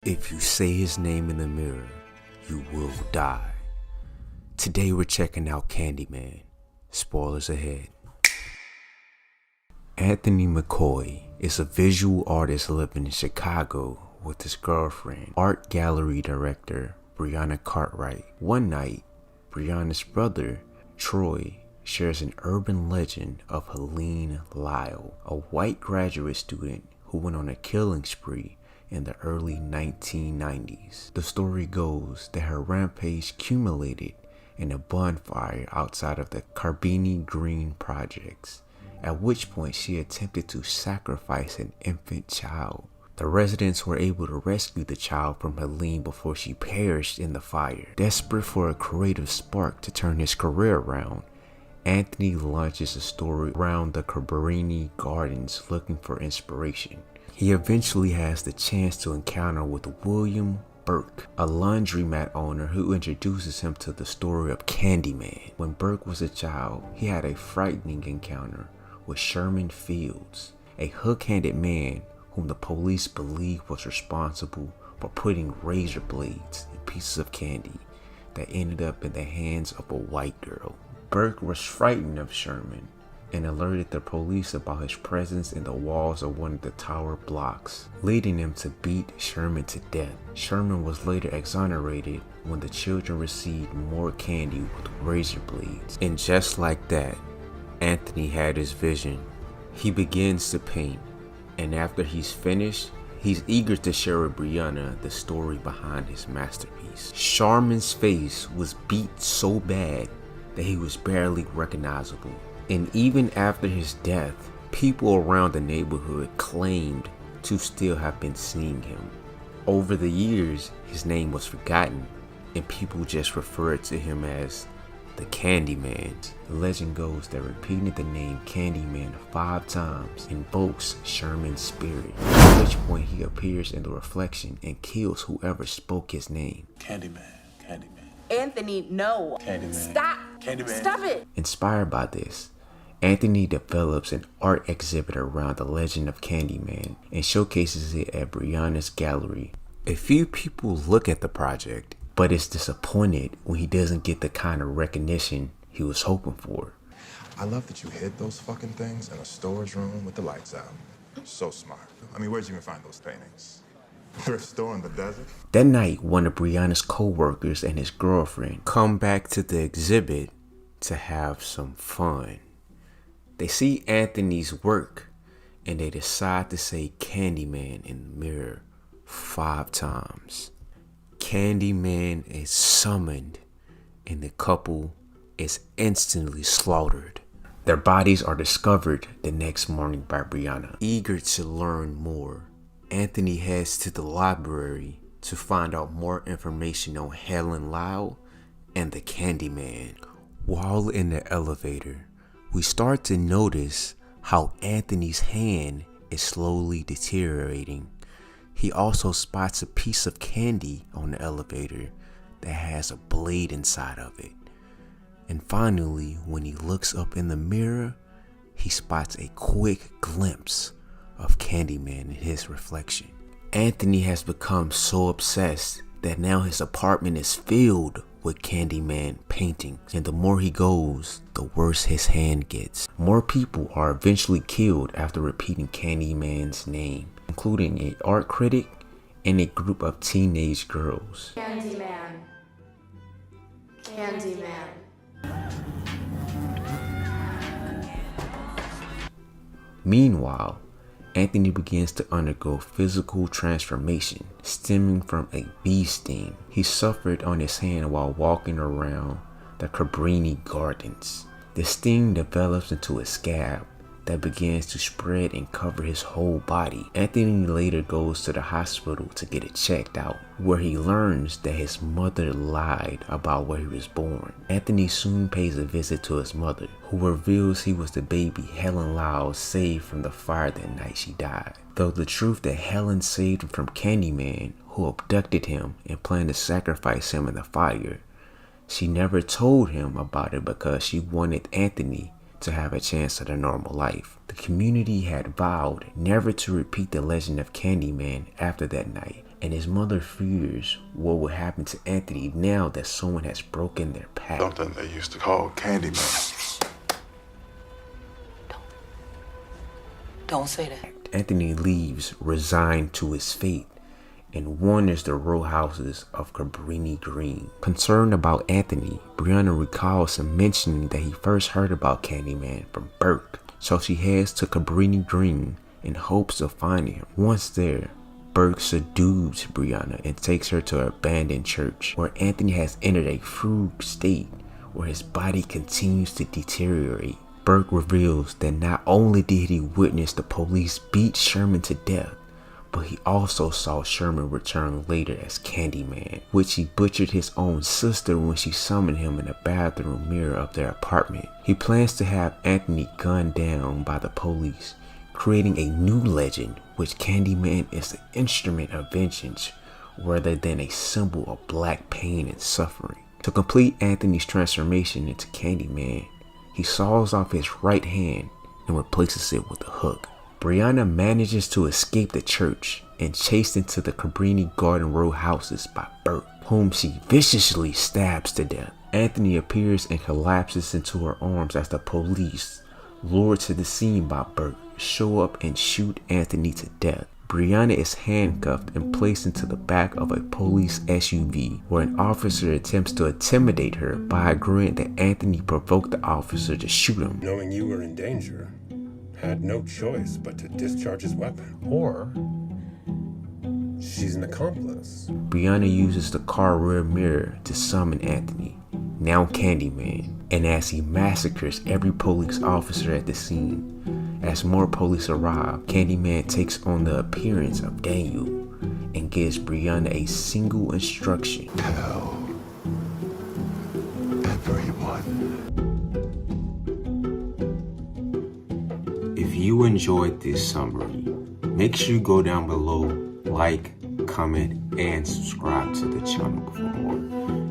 If you say his name in the mirror, you will die. Today we're checking out Candyman. Spoilers ahead. Anthony McCoy is a visual artist living in Chicago with his girlfriend, art gallery director Brianna Cartwright. One night, Brianna's brother, Troy, shares an urban legend of Helene Lyle, a white graduate student who went on a killing spree in the early 1990s. The story goes that her rampage culminated in a bonfire outside of the Carbini Green projects, at which point she attempted to sacrifice an infant child. The residents were able to rescue the child from Helene before she perished in the fire. Desperate for a creative spark to turn his career around, Anthony launches a story around the Carbini Gardens looking for inspiration. He eventually has the chance to encounter with William Burke, a laundromat owner who introduces him to the story of Candyman. When Burke was a child, he had a frightening encounter with Sherman Fields, a hook-handed man whom the police believe was responsible for putting razor blades in pieces of candy that ended up in the hands of a white girl. Burke was frightened of Sherman and alerted the police about his presence in the walls of one of the tower blocks, leading him to beat Sherman to death. Sherman was later exonerated when the children received more candy with razor blades. And just like that, Anthony had his vision. He begins to paint, and after he's finished, he's eager to share with Brianna the story behind his masterpiece. Sherman's face was beat so bad that he was barely recognizable. And even after his death, people around the neighborhood claimed to still have been seeing him. Over the years, his name was forgotten, and people just referred to him as the Candyman. The legend goes that repeating the name Candyman 5 times invokes Sherman's spirit, at which point he appears in the reflection and kills whoever spoke his name. Candyman, Candyman. Anthony, no. Candyman. Stop. Candyman. Stop it. Inspired by this, Anthony develops an art exhibit around the legend of Candyman and showcases it at Brianna's gallery. A few people look at the project, but is disappointed when he doesn't get the kind of recognition he was hoping for. I love that you hid those fucking things in a storage room with the lights out. So smart. I mean, where'd you even find those paintings? Thrift store in the desert? That night, one of Brianna's co-workers and his girlfriend come back to the exhibit to have some fun. They see Anthony's work and they decide to say Candyman in the mirror 5 times. Candyman is summoned and the couple is instantly slaughtered. Their bodies are discovered the next morning by Brianna. Eager to learn more, Anthony heads to the library to find out more information on Helen Lyle and the Candyman. While in the elevator, we start to notice how Anthony's hand is slowly deteriorating. He also spots a piece of candy on the elevator that has a blade inside of it. And finally, when he looks up in the mirror, he spots a quick glimpse of Candyman in his reflection. Anthony has become so obsessed that now his apartment is filled with Candyman paintings, and the more he goes, the worse his hand gets. More people are eventually killed after repeating Candyman's name, including an art critic and a group of teenage girls. Candyman. Candyman. Meanwhile, Anthony begins to undergo physical transformation stemming from a bee sting he suffered on his hand while walking around the Carbini Gardens. The sting develops into a scab that begins to spread and cover his whole body. Anthony later goes to the hospital to get it checked out, where he learns that his mother lied about where he was born. Anthony soon pays a visit to his mother, who reveals he was the baby Helen Lyle saved from the fire that night she died. Though the truth that Helen saved him from Candyman, who abducted him and planned to sacrifice him in the fire, she never told him about it because she wanted Anthony to have a chance at a normal life. The community had vowed never to repeat the legend of Candyman after that night, and his mother fears what will happen to Anthony now that someone has broken their pact. Something they used to call Candy Man. Don't say that. Anthony leaves, resigned to his fate, and wanders the row houses of Cabrini Green. Concerned about Anthony, Brianna recalls him mentioning that he first heard about Candyman from Burke, so she heads to Cabrini Green in hopes of finding him. Once there, Burke subdues Brianna and takes her to an abandoned church, where Anthony has entered a fugue state where his body continues to deteriorate. Burke reveals that not only did he witness the police beat Sherman to death, but he also saw Sherman return later as Candyman, which he butchered his own sister when she summoned him in the bathroom mirror of their apartment. He plans to have Anthony gunned down by the police, creating a new legend, which Candyman is the instrument of vengeance rather than a symbol of black pain and suffering. To complete Anthony's transformation into Candyman, he saws off his right hand and replaces it with a hook. Brianna manages to escape the church and chased into the Cabrini Garden row houses by Burke, whom she viciously stabs to death. Anthony appears and collapses into her arms as the police, lured to the scene by Burke, show up and shoot Anthony to death. Brianna is handcuffed and placed into the back of a police SUV, where an officer attempts to intimidate her by agreeing that Anthony provoked the officer to shoot him. Knowing you were in danger, had no choice but to discharge his weapon. Or she's an accomplice. Brianna uses the car rear mirror to summon Anthony, now Candyman, and as he massacres every police officer at the scene. As more police arrive, Candyman takes on the appearance of Daniel and gives Brianna a single instruction. Tell everyone. If you enjoyed this summary, make sure you go down below, like, comment, and subscribe to the channel for more.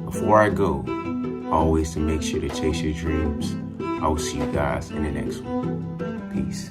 Before I go, always to make sure to chase your dreams. I will see you guys in the next one. Peace.